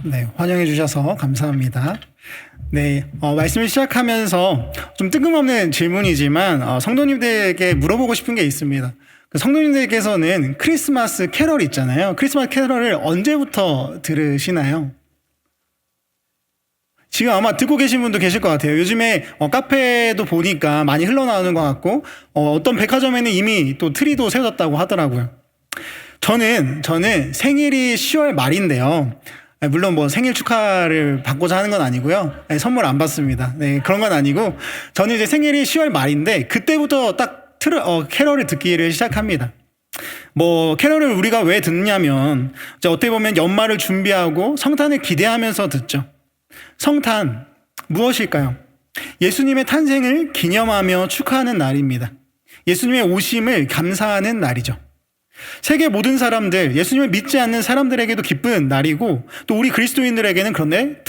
네, 환영해 주셔서 감사합니다. 네, 말씀을 시작하면서 좀 뜬금없는 질문이지만 성도님들에게 물어보고 싶은 게 있습니다. 그 성도님들께서는 크리스마스 캐럴 있잖아요. 크리스마스 캐럴을 언제부터 들으시나요? 지금 아마 듣고 계신 분도 계실 것 같아요. 요즘에 카페도 보니까 많이 흘러나오는 것 같고 어떤 백화점에는 이미 또 트리도 세워졌다고 하더라고요. 저는 생일이 10월 말인데요. 물론 뭐 생일 축하를 받고자 하는 건 아니고요. 선물 안 받습니다. 네, 그런 건 아니고 저는 이제 생일이 10월 말인데 그때부터 딱 캐럴을 듣기를 시작합니다. 뭐 캐럴을 우리가 왜 듣냐면 어떻게 보면 연말을 준비하고 성탄을 기대하면서 듣죠. 성탄 무엇일까요? 예수님의 탄생을 기념하며 축하하는 날입니다. 예수님의 오심을 감사하는 날이죠. 세계 모든 사람들, 예수님을 믿지 않는 사람들에게도 기쁜 날이고 또 우리 그리스도인들에게는 그런데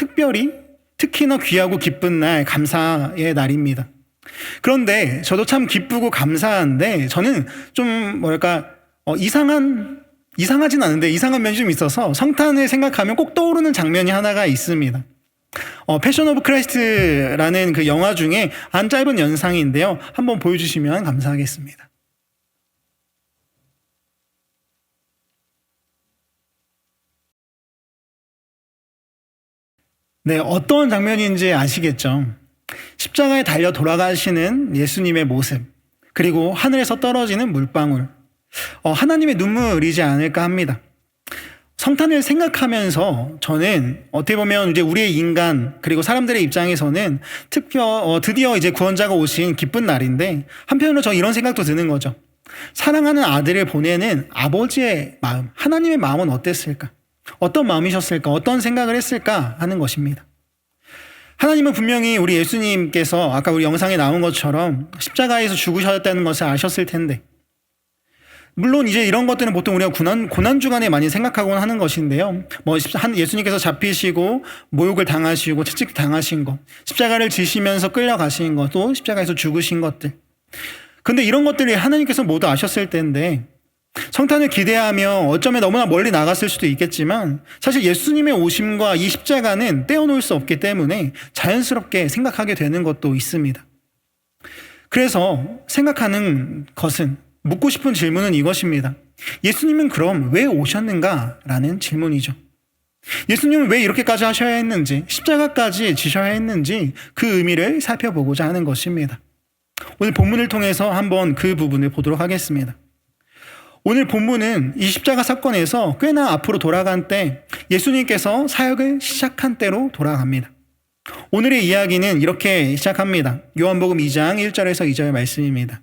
특히나 귀하고 기쁜 날, 감사의 날입니다. 그런데 저도 참 기쁘고 감사한데 저는 좀 이상하진 않은데 이상한 면이 좀 있어서 성탄을 생각하면 꼭 떠오르는 장면이 하나가 있습니다. 패션 오브 크라이스트라는 그 영화 중에 한 짧은 영상인데요. 한번 보여주시면 감사하겠습니다. 네, 어떤 장면인지 아시겠죠? 십자가에 달려 돌아가시는 예수님의 모습, 그리고 하늘에서 떨어지는 물방울. 하나님의 눈물이지 않을까 합니다. 성탄을 생각하면서 저는 어떻게 보면 이제 우리의 인간 그리고 사람들의 입장에서는 드디어 이제 구원자가 오신 기쁜 날인데 한편으로 저 이런 생각도 드는 거죠. 사랑하는 아들을 보내는 아버지의 마음, 하나님의 마음은 어땠을까? 어떤 마음이셨을까? 어떤 생각을 했을까? 하는 것입니다. 하나님은 분명히 우리 예수님께서 아까 우리 영상에 나온 것처럼 십자가에서 죽으셨다는 것을 아셨을 텐데 물론 이제 이런 것들은 보통 우리가 고난주간에 많이 생각하곤 하는 것인데요. 예수님께서 잡히시고 모욕을 당하시고 채찍 당하신 것, 십자가를 지시면서 끌려가신 것, 또 십자가에서 죽으신 것들. 근데 이런 것들이 하나님께서 모두 아셨을 텐데 성탄을 기대하며 어쩌면 너무나 멀리 나갔을 수도 있겠지만 사실 예수님의 오심과 이 십자가는 떼어놓을 수 없기 때문에 자연스럽게 생각하게 되는 것도 있습니다. 그래서 생각하는 것은 묻고 싶은 질문은 이것입니다. 예수님은 그럼 왜 오셨는가? 라는 질문이죠. 예수님은 왜 이렇게까지 하셔야 했는지, 십자가까지 지셔야 했는지 그 의미를 살펴보고자 하는 것입니다. 오늘 본문을 통해서 한번 그 부분을 보도록 하겠습니다. 오늘 본문은 이 십자가 사건에서 꽤나 앞으로 돌아간 때 예수님께서 사역을 시작한 때로 돌아갑니다. 오늘의 이야기는 이렇게 시작합니다. 요한복음 2장 1절에서 2절 말씀입니다.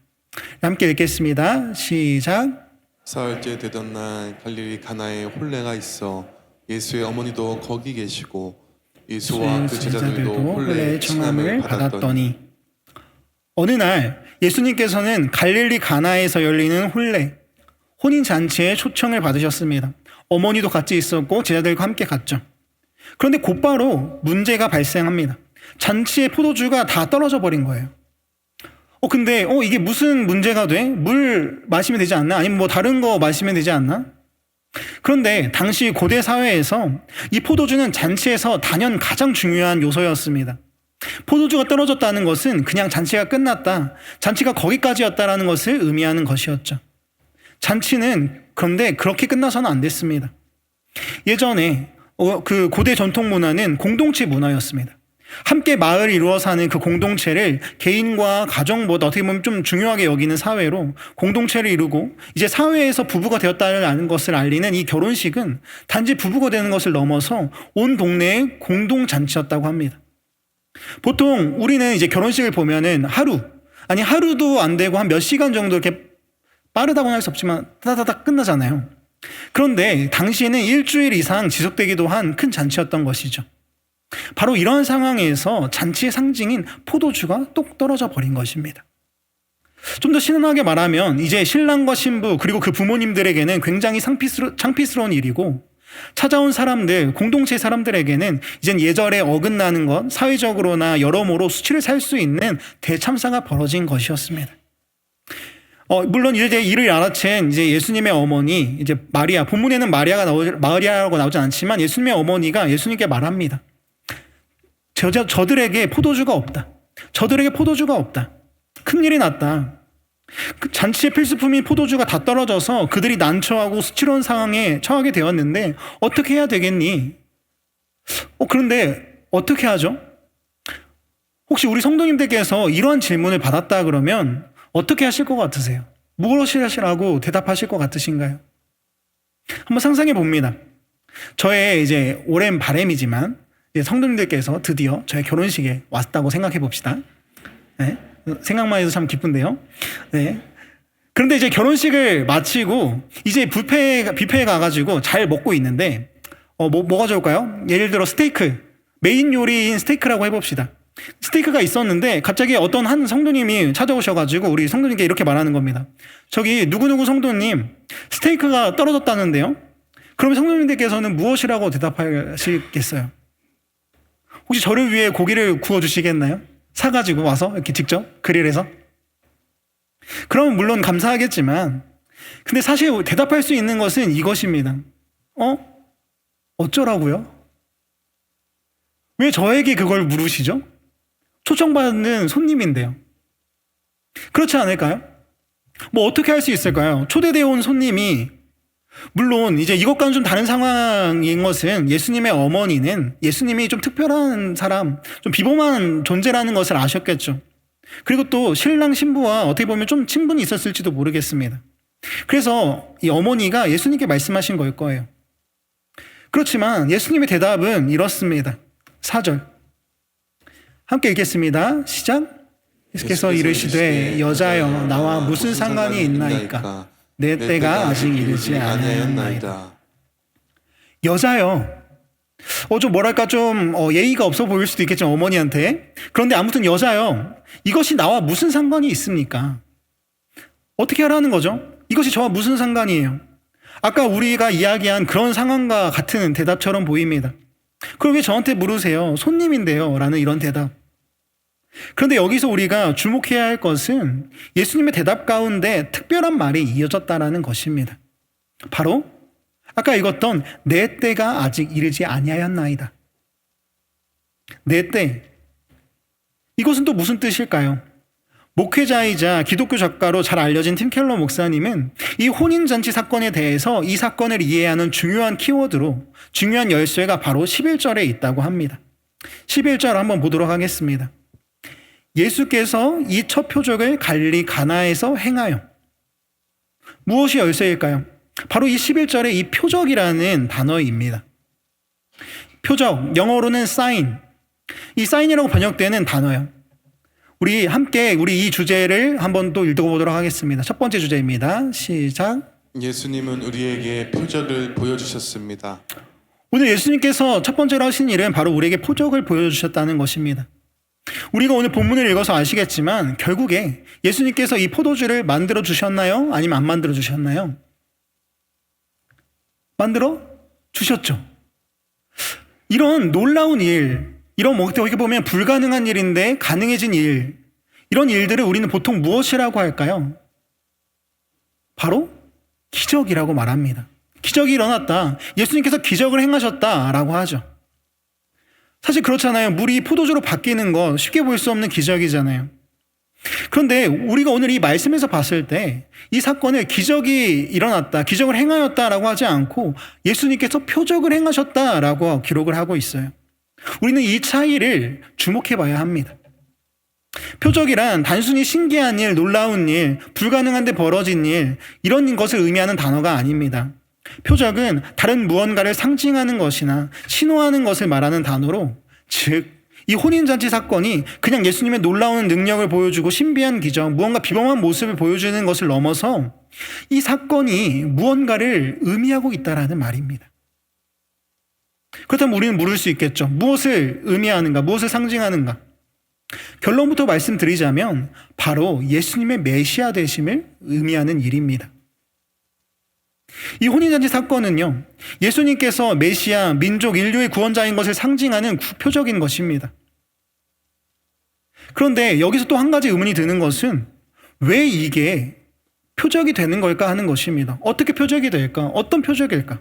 함께 읽겠습니다. 시작. 사흘째 되던 날 갈릴리 가나에 혼례가 있어 예수의 어머니도 거기 계시고 예수와 그 제자들도 혼례의 청함을 받았더니 어느 날 예수님께서는 갈릴리 가나에서 열리는 혼인잔치에 초청을 받으셨습니다. 어머니도 같이 있었고 제자들과 함께 갔죠. 그런데 곧바로 문제가 발생합니다. 잔치의 포도주가 다 떨어져 버린 거예요. 근데 이게 무슨 문제가 돼? 물 마시면 되지 않나? 아니면 뭐 다른 거 마시면 되지 않나? 그런데 당시 고대 사회에서 이 포도주는 잔치에서 단연 가장 중요한 요소였습니다. 포도주가 떨어졌다는 것은 그냥 잔치가 끝났다, 잔치가 거기까지였다라는 것을 의미하는 것이었죠. 잔치는 그런데 그렇게 끝나서는 안 됐습니다. 예전에 그 고대 전통 문화는 공동체 문화였습니다. 함께 마을을 이루어 사는 그 공동체를 개인과 가정보다 어떻게 보면 좀 중요하게 여기는 사회로 공동체를 이루고 이제 사회에서 부부가 되었다는 것을 알리는 이 결혼식은 단지 부부가 되는 것을 넘어서 온 동네의 공동잔치였다고 합니다. 보통 우리는 이제 결혼식을 보면은 하루도 안 되고 한 몇 시간 정도 이렇게 빠르다고는 할 수 없지만 따다닥 끝나잖아요. 그런데 당시에는 일주일 이상 지속되기도 한 큰 잔치였던 것이죠. 바로 이런 상황에서 잔치의 상징인 포도주가 똑 떨어져 버린 것입니다. 좀 더 신선하게 말하면 이제 신랑과 신부 그리고 그 부모님들에게는 굉장히 창피스러운 일이고 찾아온 사람들, 공동체 사람들에게는 이젠 예절에 어긋나는 것, 사회적으로나 여러모로 수치를 살 수 있는 대참사가 벌어진 것이었습니다. 물론 이제 이를 알아챈 이제 예수님의 어머니, 이제 마리아, 본문에는 마리아라고 나오진 않지만 예수님의 어머니가 예수님께 말합니다. 저들에게 포도주가 없다. 저들에게 포도주가 없다. 큰일이 났다. 그 잔치의 필수품인 포도주가 다 떨어져서 그들이 난처하고 수치로운 상황에 처하게 되었는데 어떻게 해야 되겠니? 그런데 어떻게 하죠? 혹시 우리 성도님들께서 이러한 질문을 받았다 그러면 어떻게 하실 것 같으세요? 무엇이라고 대답하실 것 같으신가요? 한번 상상해 봅니다. 저의 이제 오랜 바람이지만 성도님들께서 드디어 저의 결혼식에 왔다고 생각해 봅시다. 네? 생각만 해도 참 기쁜데요. 네. 그런데 이제 결혼식을 마치고 이제 뷔페에 가가지고 잘 먹고 있는데 뭐가 좋을까요? 예를 들어 스테이크, 메인 요리인 스테이크라고 해봅시다. 스테이크가 있었는데 갑자기 어떤 한 성도님이 찾아오셔가지고 우리 성도님께 이렇게 말하는 겁니다. 저기 누구누구 성도님 스테이크가 떨어졌다는데요. 그러면 성도님들께서는 무엇이라고 대답하시겠어요? 혹시 저를 위해 고기를 구워주시겠나요? 사가지고 와서 이렇게 직접 그릴해서? 그러면 물론 감사하겠지만 근데 사실 대답할 수 있는 것은 이것입니다. 어쩌라고요? 왜 저에게 그걸 물으시죠? 초청받는 손님인데요. 그렇지 않을까요? 어떻게 할 수 있을까요? 초대되어 온 손님이 물론 이제 이것과는 좀 다른 상황인 것은 예수님의 어머니는 예수님이 좀 특별한 사람, 좀 비범한 존재라는 것을 아셨겠죠. 그리고 또 신랑 신부와 어떻게 보면 좀 친분이 있었을지도 모르겠습니다. 그래서 이 어머니가 예수님께 말씀하신 걸 거예요. 그렇지만 예수님의 대답은 이렇습니다. 4절 함께 읽겠습니다. 시작. 예수께서 이르시되 여자여 나와 무슨 상관이 있나이까 내 때가 아직 이르지 아니하였나이다. 여자요. 좀 뭐랄까 좀 예의가 없어 보일 수도 있겠죠, 어머니한테. 그런데 아무튼 여자요. 이것이 나와 무슨 상관이 있습니까? 어떻게 하라는 거죠? 이것이 저와 무슨 상관이에요? 아까 우리가 이야기한 그런 상황과 같은 대답처럼 보입니다. 그럼 왜 저한테 물으세요? 손님인데요. 라는 이런 대답. 그런데 여기서 우리가 주목해야 할 것은 예수님의 대답 가운데 특별한 말이 이어졌다라는 것입니다. 바로 아까 읽었던 내 때가 아직 이르지 아니하였나이다. 내 때. 이것은 또 무슨 뜻일까요? 목회자이자 기독교 작가로 잘 알려진 팀 켈러 목사님은 이 혼인잔치 사건에 대해서 이 사건을 이해하는 중요한 키워드로 중요한 열쇠가 바로 11절에 있다고 합니다. 11절 한번 보도록 하겠습니다. 예수께서 이 첫 표적을 갈릴리 가나에서 행하여. 무엇이 열쇠일까요? 바로 이 11절의 이 표적이라는 단어입니다. 표적, 영어로는 sign. 이 sign이라고 번역되는 단어요. 우리 함께 우리 이 주제를 한번 또 읽어보도록 하겠습니다. 첫 번째 주제입니다. 시작. 예수님은 우리에게 표적을 보여주셨습니다. 오늘 예수님께서 첫 번째로 하신 일은 바로 우리에게 표적을 보여주셨다는 것입니다. 우리가 오늘 본문을 읽어서 아시겠지만 결국에 예수님께서 이 포도주를 만들어 주셨나요? 아니면 안 만들어 주셨나요? 만들어 주셨죠. 이런 놀라운 일, 이런 어떻게 보면 불가능한 일인데 가능해진 일, 이런 일들을 우리는 보통 무엇이라고 할까요? 바로 기적이라고 말합니다. 기적이 일어났다. 예수님께서 기적을 행하셨다라고 하죠. 사실 그렇잖아요. 물이 포도주로 바뀌는 건 쉽게 볼 수 없는 기적이잖아요. 그런데 우리가 오늘 이 말씀에서 봤을 때 이 사건을 기적이 일어났다, 기적을 행하였다라고 하지 않고 예수님께서 표적을 행하셨다라고 기록을 하고 있어요. 우리는 이 차이를 주목해 봐야 합니다. 표적이란 단순히 신기한 일, 놀라운 일, 불가능한데 벌어진 일, 이런 것을 의미하는 단어가 아닙니다. 표적은 다른 무언가를 상징하는 것이나 신호하는 것을 말하는 단어로, 즉 이 혼인잔치 사건이 그냥 예수님의 놀라운 능력을 보여주고 신비한 기적, 무언가 비범한 모습을 보여주는 것을 넘어서 이 사건이 무언가를 의미하고 있다라는 말입니다. 그렇다면 우리는 물을 수 있겠죠. 무엇을 의미하는가? 무엇을 상징하는가? 결론부터 말씀드리자면 바로 예수님의 메시아 되심을 의미하는 일입니다. 이 혼인잔치 사건은요, 예수님께서 메시아, 민족, 인류의 구원자인 것을 상징하는 표적인 것입니다. 그런데 여기서 또 한 가지 의문이 드는 것은 왜 이게 표적이 되는 걸까 하는 것입니다. 어떻게 표적이 될까? 어떤 표적일까?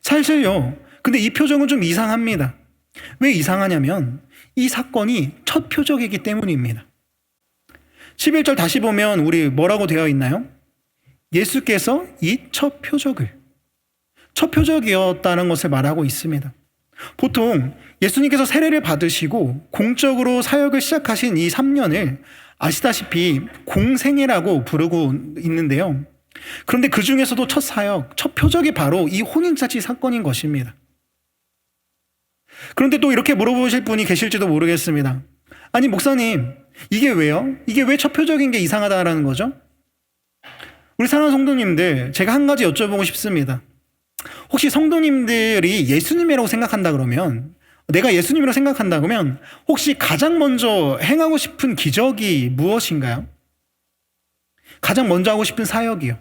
사실요. 근데 이 표적은 좀 이상합니다. 왜 이상하냐면 이 사건이 첫 표적이기 때문입니다. 11절 다시 보면 우리 뭐라고 되어 있나요? 예수께서 이 첫 표적이었다는 것을 말하고 있습니다. 보통 예수님께서 세례를 받으시고 공적으로 사역을 시작하신 이 3년을 아시다시피 공생애라고 부르고 있는데요. 그런데 그 중에서도 첫 사역, 첫 표적이 바로 이 혼인잔치 사건인 것입니다. 그런데 또 이렇게 물어보실 분이 계실지도 모르겠습니다. 아니 목사님, 이게 왜요? 이게 왜 첫 표적인 게 이상하다라는 거죠? 우리 사랑하는 성도님들, 제가 한 가지 여쭤보고 싶습니다. 혹시 성도님들이 예수님이라고 생각한다 그러면, 내가 예수님이라고 생각한다 그러면 혹시 가장 먼저 행하고 싶은 기적이 무엇인가요? 가장 먼저 하고 싶은 사역이요.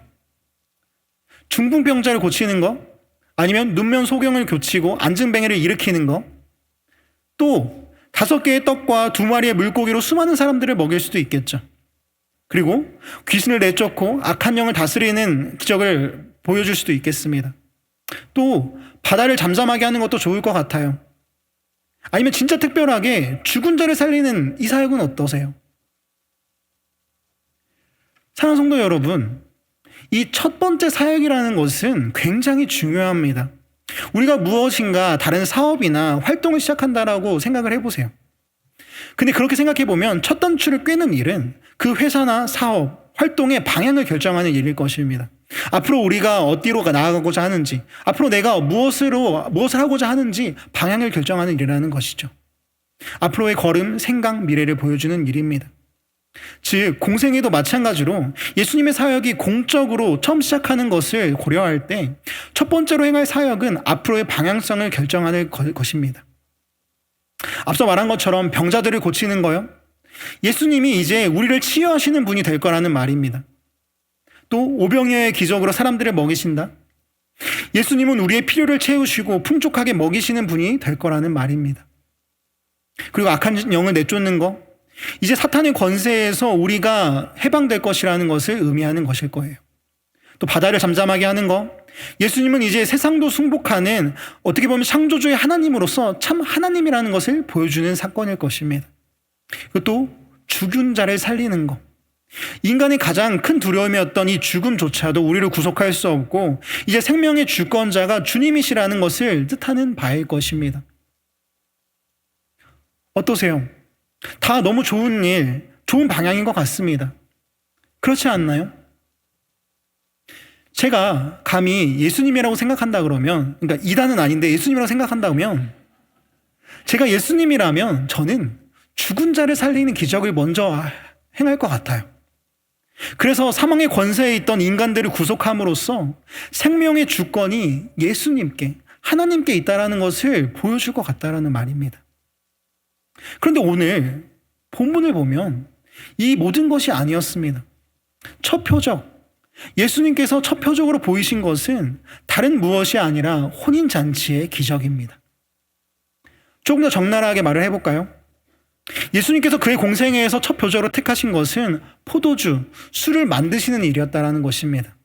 중풍병자를 고치는 거? 아니면 눈면 소경을 고치고 안증뱅이를 일으키는 거? 또 5개의 떡과 2마리의 물고기로 수많은 사람들을 먹일 수도 있겠죠. 그리고 귀신을 내쫓고 악한 영을 다스리는 기적을 보여줄 수도 있겠습니다. 또 바다를 잠잠하게 하는 것도 좋을 것 같아요. 아니면 진짜 특별하게 죽은 자를 살리는 이 사역은 어떠세요? 사랑하는 성도 여러분, 이 첫 번째 사역이라는 것은 굉장히 중요합니다. 우리가 무엇인가 다른 사업이나 활동을 시작한다라고 생각을 해보세요. 근데 그렇게 생각해보면 첫 단추를 꿰는 일은 그 회사나 사업, 활동의 방향을 결정하는 일일 것입니다. 앞으로 우리가 어디로 나아가고자 하는지, 앞으로 내가 무엇을 하고자 하는지 방향을 결정하는 일이라는 것이죠. 앞으로의 걸음, 생각, 미래를 보여주는 일입니다. 즉 공생애도 마찬가지로 예수님의 사역이 공적으로 처음 시작하는 것을 고려할 때 첫 번째로 행할 사역은 앞으로의 방향성을 결정하는 것입니다. 앞서 말한 것처럼 병자들을 고치는 거요. 예수님이 이제 우리를 치유하시는 분이 될 거라는 말입니다. 또 오병이어의 기적으로 사람들을 먹이신다. 예수님은 우리의 필요를 채우시고 풍족하게 먹이시는 분이 될 거라는 말입니다. 그리고 악한 영을 내쫓는 거, 이제 사탄의 권세에서 우리가 해방될 것이라는 것을 의미하는 것일 거예요. 또 바다를 잠잠하게 하는 거, 예수님은 이제 세상도 승복하는 어떻게 보면 창조주의 하나님으로서 참 하나님이라는 것을 보여주는 사건일 것입니다. 그리고 또 죽은 자를 살리는 거, 인간의 가장 큰 두려움이었던 이 죽음조차도 우리를 구속할 수 없고 이제 생명의 주권자가 주님이시라는 것을 뜻하는 바일 것입니다. 어떠세요? 다 너무 좋은 일, 좋은 방향인 것 같습니다. 그렇지 않나요? 제가 감히 예수님이라고 생각한다 그러면, 그러니까 이단은 아닌데 예수님이라고 생각한다 그러면, 제가 예수님이라면 저는 죽은 자를 살리는 기적을 먼저 행할 것 같아요. 그래서 사망의 권세에 있던 인간들을 구속함으로써 생명의 주권이 예수님께, 하나님께 있다는 것을 보여줄 것 같다는 말입니다. 그런데 오늘 본문을 보면 이 모든 것이 아니었습니다. 첫 표적, 예수님께서 첫 표적으로 보이신 것은 다른 무엇이 아니라 혼인잔치의 기적입니다. 조금 더 적나라하게 말을 해볼까요? 예수님께서 그의 공생애에서 첫 표적으로 택하신 것은 포도주, 술을 만드시는 일이었다는 것입니다.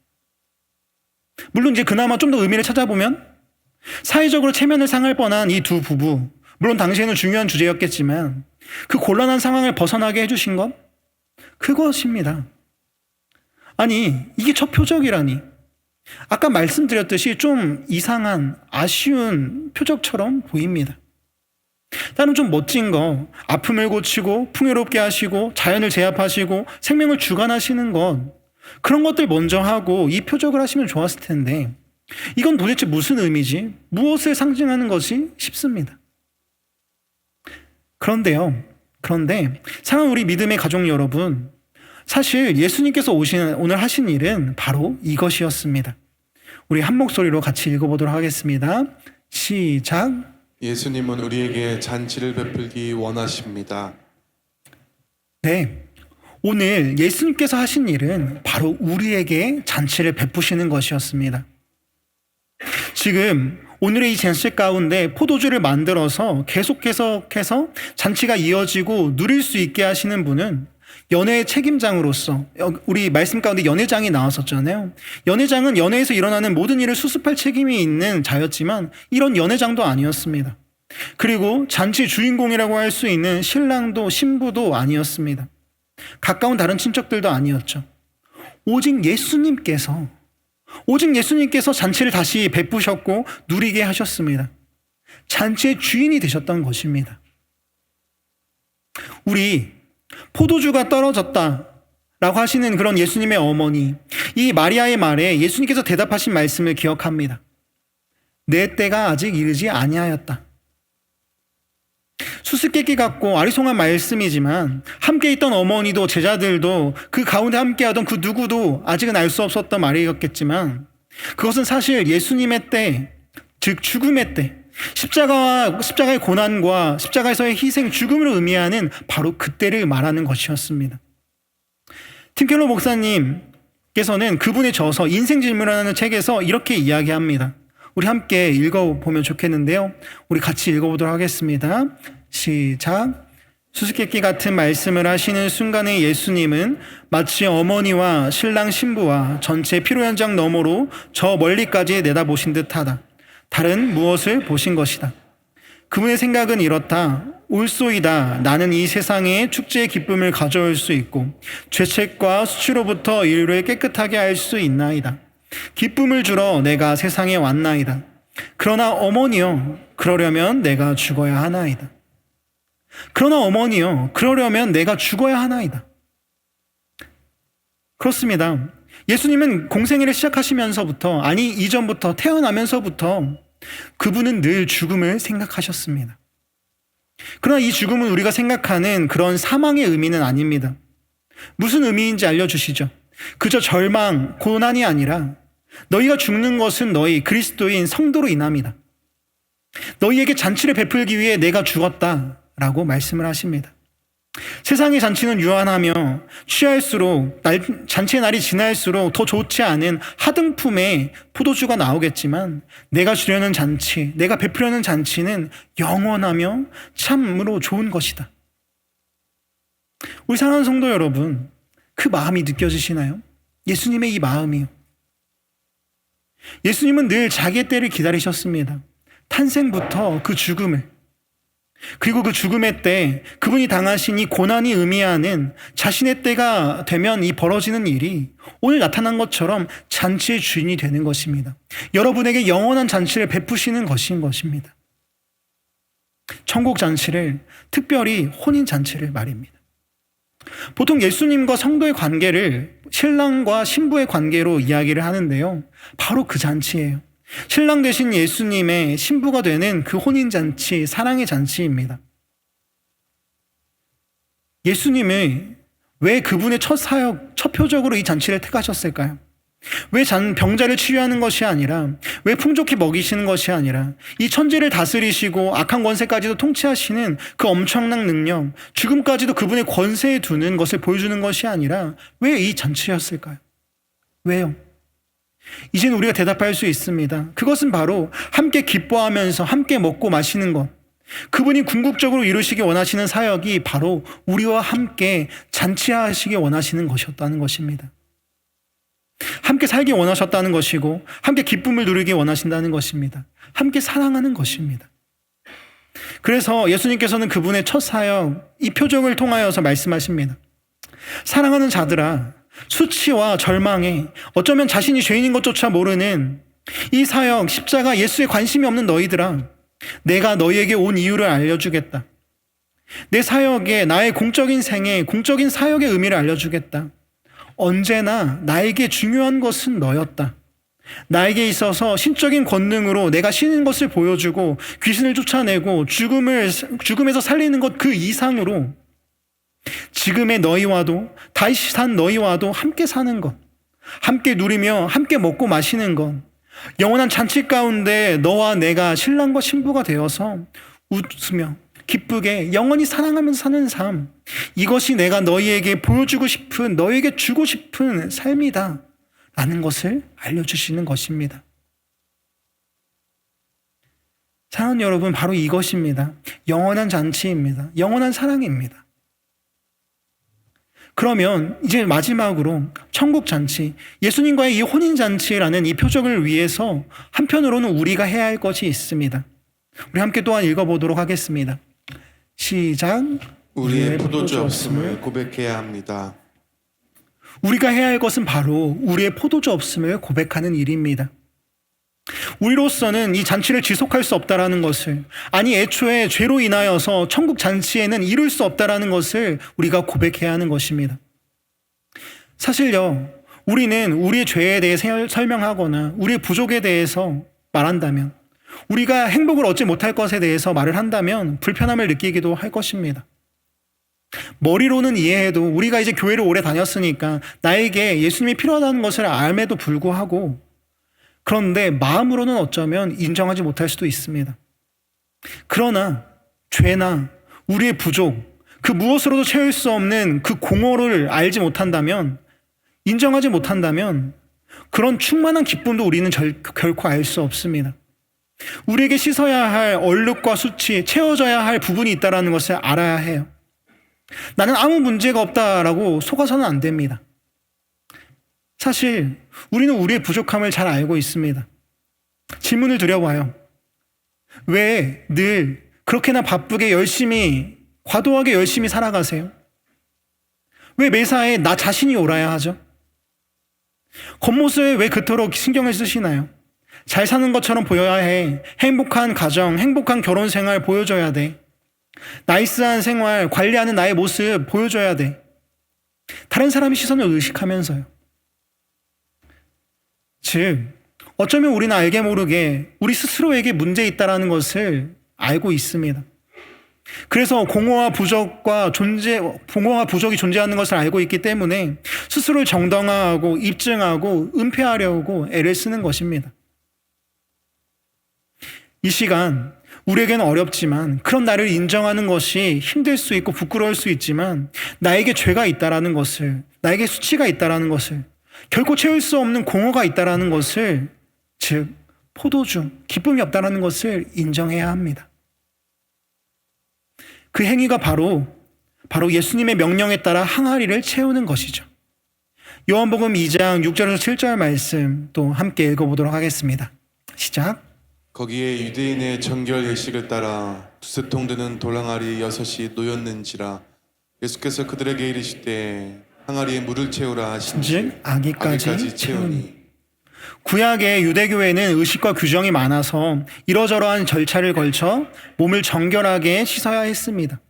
물론 이제 그나마 좀 더 의미를 찾아보면 사회적으로 체면을 상할 뻔한 이 두 부부, 물론 당시에는 중요한 주제였겠지만 그 곤란한 상황을 벗어나게 해주신 것, 그것입니다. 아니, 이게 첫 표적이라니. 아까 말씀드렸듯이 좀 이상한, 아쉬운 표적처럼 보입니다. 다른 좀 멋진 거, 아픔을 고치고 풍요롭게 하시고 자연을 제압하시고 생명을 주관하시는 것, 그런 것들 먼저 하고 이 표적을 하시면 좋았을 텐데 이건 도대체 무슨 의미지? 무엇을 상징하는 것이 싶습니다. 그런데 사랑하는 우리 믿음의 가족 여러분, 사실 예수님께서 오늘 하신 일은 바로 이것이었습니다. 우리 한 목소리로 같이 읽어보도록 하겠습니다. 시작. 예수님은 우리에게 잔치를 베풀기 원하십니다. 네, 오늘 예수님께서 하신 일은 바로 우리에게 잔치를 베푸시는 것이었습니다. 지금 오늘의 이 잔치 가운데 포도주를 만들어서 계속해서 잔치가 이어지고 누릴 수 있게 하시는 분은 연회의 책임장으로서, 우리 말씀 가운데 연회장이 나왔었잖아요. 연회장은 연회에서 일어나는 모든 일을 수습할 책임이 있는 자였지만 이런 연회장도 아니었습니다. 그리고 잔치 주인공이라고 할 수 있는 신랑도 신부도 아니었습니다. 가까운 다른 친척들도 아니었죠. 오직 예수님께서 잔치를 다시 베푸셨고 누리게 하셨습니다. 잔치의 주인이 되셨던 것입니다. 우리 포도주가 떨어졌다 라고 하시는 그런 예수님의 어머니, 이 마리아의 말에 예수님께서 대답하신 말씀을 기억합니다. 내 때가 아직 이르지 아니하였다. 수수께끼 같고 아리송한 말씀이지만 함께 있던 어머니도 제자들도 그 가운데 함께하던 그 누구도 아직은 알 수 없었던 말이었겠지만 그것은 사실 예수님의 때, 즉 죽음의 때, 십자가의 고난과 십자가에서의 희생, 죽음을 의미하는 바로 그때를 말하는 것이었습니다. 팀켈러 목사님께서는 그분의 저서 인생질문이라는 책에서 이렇게 이야기합니다. 우리 함께 읽어보면 좋겠는데요. 우리 같이 읽어보도록 하겠습니다. 시작. 수수께끼 같은 말씀을 하시는 순간에 예수님은 마치 어머니와 신랑 신부와 전체 피로 현장 너머로 저 멀리까지 내다보신 듯하다. 다른 무엇을 보신 것이다. 그분의 생각은 이렇다. 올소이다. 나는 이 세상에 축제의 기쁨을 가져올 수 있고 죄책과 수치로부터 인류를 깨끗하게 할 수 있나이다. 기쁨을 주러 내가 세상에 왔나이다. 그러나 어머니여, 그러려면 내가 죽어야 하나이다. 그러나 어머니여, 그러려면 내가 죽어야 하나이다. 그렇습니다. 예수님은 공생애를 시작하시면서부터, 아니 이전부터, 태어나면서부터 그분은 늘 죽음을 생각하셨습니다. 그러나 이 죽음은 우리가 생각하는 그런 사망의 의미는 아닙니다. 무슨 의미인지 알려주시죠. 그저 절망, 고난이 아니라 너희가 죽는 것은 너희 그리스도인 성도로 인함이다. 너희에게 잔치를 베풀기 위해 내가 죽었다라고 말씀을 하십니다. 세상의 잔치는 유한하며 취할수록 잔치의 날이 지날수록 더 좋지 않은 하등품의 포도주가 나오겠지만 내가 주려는 잔치, 내가 베풀려는 잔치는 영원하며 참으로 좋은 것이다. 우리 사랑하는 성도 여러분, 그 마음이 느껴지시나요? 예수님의 이 마음이요. 예수님은 늘 자기의 때를 기다리셨습니다. 탄생부터 그 죽음을, 그리고 그 죽음의 때 그분이 당하신 이 고난이 의미하는 자신의 때가 되면 이 벌어지는 일이 오늘 나타난 것처럼 잔치의 주인이 되는 것입니다. 여러분에게 영원한 잔치를 베푸시는 것인 것입니다. 천국 잔치를, 특별히 혼인 잔치를 말입니다. 보통 예수님과 성도의 관계를 신랑과 신부의 관계로 이야기를 하는데요. 바로 그 잔치예요. 신랑 되신 예수님의 신부가 되는 그 혼인잔치, 사랑의 잔치입니다. 예수님이 왜 그분의 첫 사역, 첫 표적으로 이 잔치를 택하셨을까요? 왜 병자를 치유하는 것이 아니라, 왜 풍족히 먹이시는 것이 아니라, 이 천지를 다스리시고 악한 권세까지도 통치하시는 그 엄청난 능력, 죽음까지도 그분의 권세에 두는 것을 보여주는 것이 아니라 왜 이 잔치였을까요? 왜요? 이제는 우리가 대답할 수 있습니다. 그것은 바로 함께 기뻐하면서 함께 먹고 마시는 것, 그분이 궁극적으로 이루시기 원하시는 사역이 바로 우리와 함께 잔치하시기 원하시는 것이었다는 것입니다. 함께 살기 원하셨다는 것이고 함께 기쁨을 누리기 원하신다는 것입니다. 함께 사랑하는 것입니다. 그래서 예수님께서는 그분의 첫 사역, 이 표적을 통하여서 말씀하십니다. 사랑하는 자들아, 수치와 절망에 어쩌면 자신이 죄인인 것조차 모르는 이 사역, 십자가, 예수에 관심이 없는 너희들아, 내가 너희에게 온 이유를 알려주겠다. 내 사역에, 나의 공적인 생애, 공적인 사역의 의미를 알려주겠다. 언제나 나에게 중요한 것은 너였다. 나에게 있어서 신적인 권능으로 내가 신인 것을 보여주고 귀신을 쫓아내고 죽음에서 살리는 것 그 이상으로 지금의 너희와도, 다시 산 너희와도 함께 사는 것, 함께 누리며 함께 먹고 마시는 것, 영원한 잔치 가운데 너와 내가 신랑과 신부가 되어서 웃으며 기쁘게 영원히 사랑하면서 사는 삶, 이것이 내가 너희에게 보여주고 싶은, 너희에게 주고 싶은 삶이다 라는 것을 알려주시는 것입니다. 사랑하는 여러분, 바로 이것입니다. 영원한 잔치입니다. 영원한 사랑입니다. 그러면 이제 마지막으로 천국 잔치, 예수님과의 이 혼인 잔치라는 이 표적을 위해서 한편으로는 우리가 해야 할 것이 있습니다. 우리 함께 또한 읽어보도록 하겠습니다. 시작. 우리의 포도주 없음을 고백해야 합니다. 우리가 해야 할 것은 바로 우리의 포도주 없음을 고백하는 일입니다. 우리로서는 이 잔치를 지속할 수 없다라는 것을, 아니 애초에 죄로 인하여서 천국 잔치에는 이룰 수 없다라는 것을 우리가 고백해야 하는 것입니다. 사실요, 우리는 우리의 죄에 대해 설명하거나 우리의 부족에 대해서 말한다면, 우리가 행복을 얻지 못할 것에 대해서 말을 한다면 불편함을 느끼기도 할 것입니다. 머리로는 이해해도 우리가 이제 교회를 오래 다녔으니까 나에게 예수님이 필요하다는 것을 알매도 불구하고, 그런데 마음으로는 어쩌면 인정하지 못할 수도 있습니다. 그러나 죄나 우리의 부족, 그 무엇으로도 채울 수 없는 그 공허를 알지 못한다면, 인정하지 못한다면 그런 충만한 기쁨도 우리는 결코 알 수 없습니다. 우리에게 씻어야 할 얼룩과 수치, 채워져야 할 부분이 있다는 것을 알아야 해요. 나는 아무 문제가 없다라고 속아서는 안 됩니다. 사실 우리는 우리의 부족함을 잘 알고 있습니다. 질문을 드려봐요. 왜 늘 그렇게나 바쁘게 열심히, 과도하게 열심히 살아가세요? 왜 매사에 나 자신이 옳아야 하죠? 겉모습에 왜 그토록 신경을 쓰시나요? 잘 사는 것처럼 보여야 해. 행복한 가정, 행복한 결혼 생활 보여줘야 돼. 나이스한 생활, 관리하는 나의 모습 보여줘야 돼. 다른 사람의 시선을 의식하면서요. 즉, 어쩌면 우리는 알게 모르게 우리 스스로에게 문제 있다는 것을 알고 있습니다. 그래서 공허와 부족이 존재하는 것을 알고 있기 때문에 스스로를 정당화하고 입증하고 은폐하려고 애를 쓰는 것입니다. 이 시간 우리에게는 어렵지만, 그런 나를 인정하는 것이 힘들 수 있고 부끄러울 수 있지만, 나에게 죄가 있다라는 것을, 나에게 수치가 있다라는 것을, 결코 채울 수 없는 공허가 있다라는 것을, 즉 포도주, 기쁨이 없다라는 것을 인정해야 합니다. 그 행위가 바로 예수님의 명령에 따라 항아리를 채우는 것이죠. 요한복음 2장 6절에서 7절 말씀 또 함께 읽어보도록 하겠습니다. 시작. 거기에 유대인의 정결 예식을 따라 두세 통 드는 돌항아리 6이 놓였는지라 예수께서 그들에게 이르시되 항아리에 물을 채우라 하신지 즉 아기까지 채우니. 채우니. 구약의 유대교회는 의식과 규정이 많아서 이러저러한 절차를 걸쳐 몸을 정결하게 씻어야 했습니다.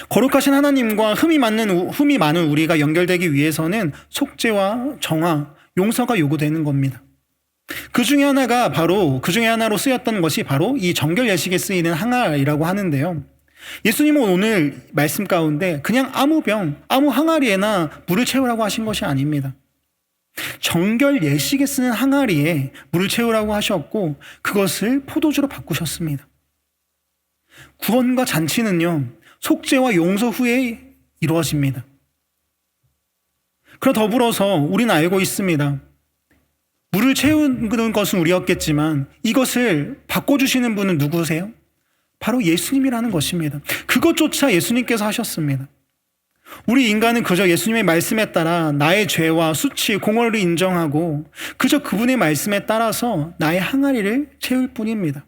거룩하신 하나님과 흠이 많은 우리가 연결되기 위해서는 속죄와 정화, 용서가 요구되는 겁니다. 그 중에 하나로 쓰였던 것이 바로 이 정결 예식에 쓰이는 항아리라고 하는데요. 예수님은 오늘 말씀 가운데 그냥 아무 항아리에나 물을 채우라고 하신 것이 아닙니다. 정결 예식에 쓰는 항아리에 물을 채우라고 하셨고, 그것을 포도주로 바꾸셨습니다. 구원과 잔치는요, 속죄와 용서 후에 이루어집니다. 그러 더불어서 우리는 알고 있습니다. 물을 채우는 것은 우리였겠지만 이것을 바꿔주시는 분은 누구세요? 바로 예수님이라는 것입니다. 그것조차 예수님께서 하셨습니다. 우리 인간은 그저 예수님의 말씀에 따라 나의 죄와 수치, 공허를 인정하고 그저 그분의 말씀에 따라서 나의 항아리를 채울 뿐입니다.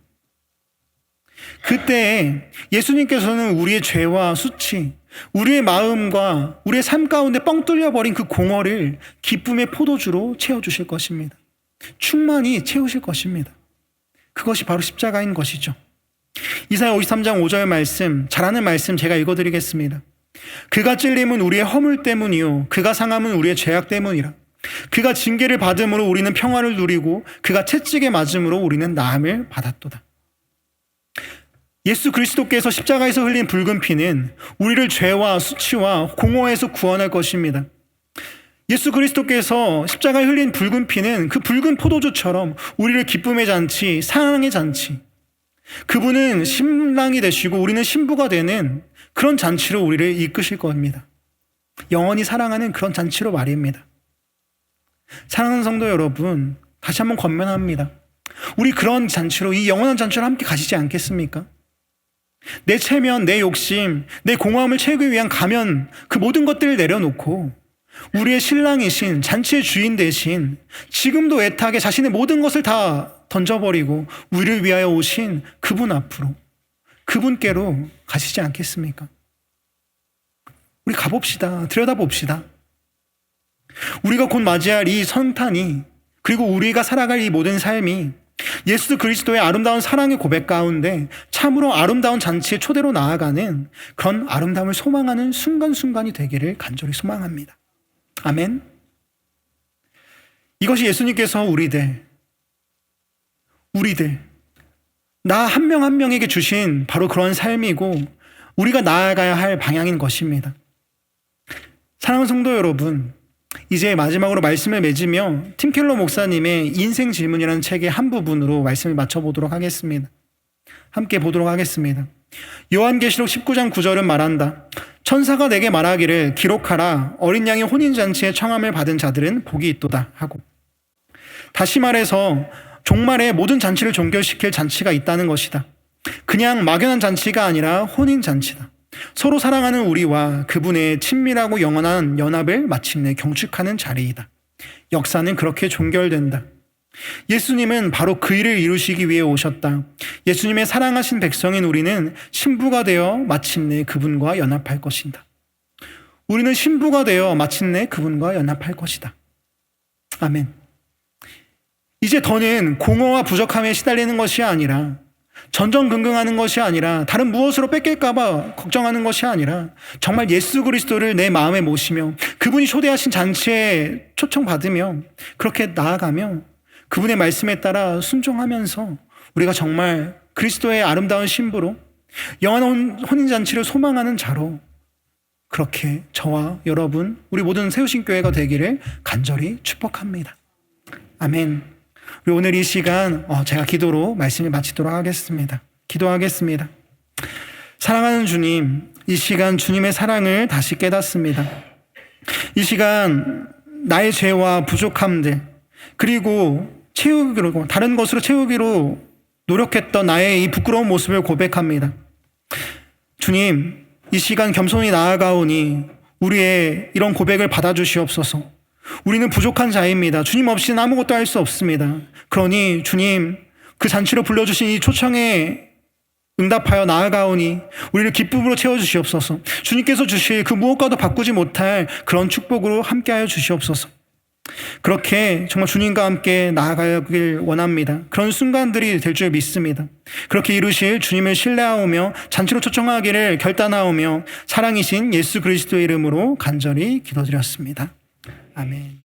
그때 예수님께서는 우리의 죄와 수치, 우리의 마음과 우리의 삶 가운데 뻥 뚫려버린 그 공허를 기쁨의 포도주로 채워주실 것입니다. 충만히 채우실 것입니다. 그것이 바로 십자가인 것이죠. 이사야 53장 5절 말씀, 잘하는 말씀 제가 읽어드리겠습니다. 그가 찔림은 우리의 허물 때문이요 그가 상함은 우리의 죄악 때문이라. 그가 징계를 받음으로 우리는 평화를 누리고 그가 채찍에 맞음으로 우리는 나음을 받았도다. 예수 그리스도께서 십자가에서 흘린 붉은 피는 우리를 죄와 수치와 공허에서 구원할 것입니다. 예수 그리스도께서 십자가에 흘린 붉은 피는 그 붉은 포도주처럼 우리를 기쁨의 잔치, 사랑의 잔치, 그분은 신랑이 되시고 우리는 신부가 되는 그런 잔치로 우리를 이끄실 겁니다. 영원히 사랑하는 그런 잔치로 말입니다. 사랑하는 성도 여러분, 다시 한번 권면합니다. 우리 그런 잔치로, 이 영원한 잔치로 함께 가시지 않겠습니까? 내 체면, 내 욕심, 내 공허함을 채우기 위한 가면, 그 모든 것들을 내려놓고 우리의 신랑이신, 잔치의 주인 대신 지금도 애타게 자신의 모든 것을 다 던져버리고 우리를 위하여 오신 그분 앞으로, 그분께로 가시지 않겠습니까? 우리 가봅시다. 들여다봅시다. 우리가 곧 맞이할 이 성탄이, 그리고 우리가 살아갈 이 모든 삶이 예수 그리스도의 아름다운 사랑의 고백 가운데 참으로 아름다운 잔치의 초대로 나아가는 그런 아름다움을 소망하는 순간순간이 되기를 간절히 소망합니다. 아멘. 이것이 예수님께서 우리들, 나 한 명 한 명에게 주신 바로 그런 삶이고 우리가 나아가야 할 방향인 것입니다. 사랑하는 성도 여러분, 이제 마지막으로 말씀을 맺으며 팀 켈러 목사님의 인생 질문이라는 책의 한 부분으로 말씀을 맞춰보도록 하겠습니다. 함께 보도록 하겠습니다. 요한계시록 19장 9절은 말한다. 천사가 내게 말하기를 기록하라. 어린 양의 혼인잔치에 청함을 받은 자들은 복이 있도다 하고. 다시 말해서 종말에 모든 잔치를 종결시킬 잔치가 있다는 것이다. 그냥 막연한 잔치가 아니라 혼인잔치다. 서로 사랑하는 우리와 그분의 친밀하고 영원한 연합을 마침내 경축하는 자리이다. 역사는 그렇게 종결된다. 예수님은 바로 그 일을 이루시기 위해 오셨다. 예수님의 사랑하신 백성인 우리는 신부가 되어 마침내 그분과 연합할 것이다. 우리는 신부가 되어 마침내 그분과 연합할 것이다. 아멘. 이제 더는 공허와 부족함에 시달리는 것이 아니라, 전전긍긍하는 것이 아니라, 다른 무엇으로 뺏길까봐 걱정하는 것이 아니라 정말 예수 그리스도를 내 마음에 모시며 그분이 초대하신 잔치에 초청받으며 그렇게 나아가며 그분의 말씀에 따라 순종하면서 우리가 정말 그리스도의 아름다운 신부로 영원한 혼인잔치를 소망하는 자로 그렇게 저와 여러분, 우리 모든 세우신 교회가 되기를 간절히 축복합니다. 아멘. 우리 오늘 이 시간 제가 기도로 말씀을 마치도록 하겠습니다. 기도하겠습니다. 사랑하는 주님, 이 시간 주님의 사랑을 다시 깨닫습니다. 이 시간 나의 죄와 부족함들, 그리고 채우기로, 다른 것으로 채우기로 노력했던 나의 이 부끄러운 모습을 고백합니다. 주님, 이 시간 겸손히 나아가오니 우리의 이런 고백을 받아주시옵소서. 우리는 부족한 자입니다. 주님 없이는 아무것도 할 수 없습니다. 그러니 주님, 그 잔치로 불러주신 이 초청에 응답하여 나아가오니 우리를 기쁨으로 채워주시옵소서. 주님께서 주실 그 무엇과도 바꾸지 못할 그런 축복으로 함께하여 주시옵소서. 그렇게 정말 주님과 함께 나아가길 원합니다. 그런 순간들이 될 줄 믿습니다. 그렇게 이루실 주님을 신뢰하오며 잔치로 초청하기를 결단하오며 사랑이신 예수 그리스도의 이름으로 간절히 기도드렸습니다. 아멘.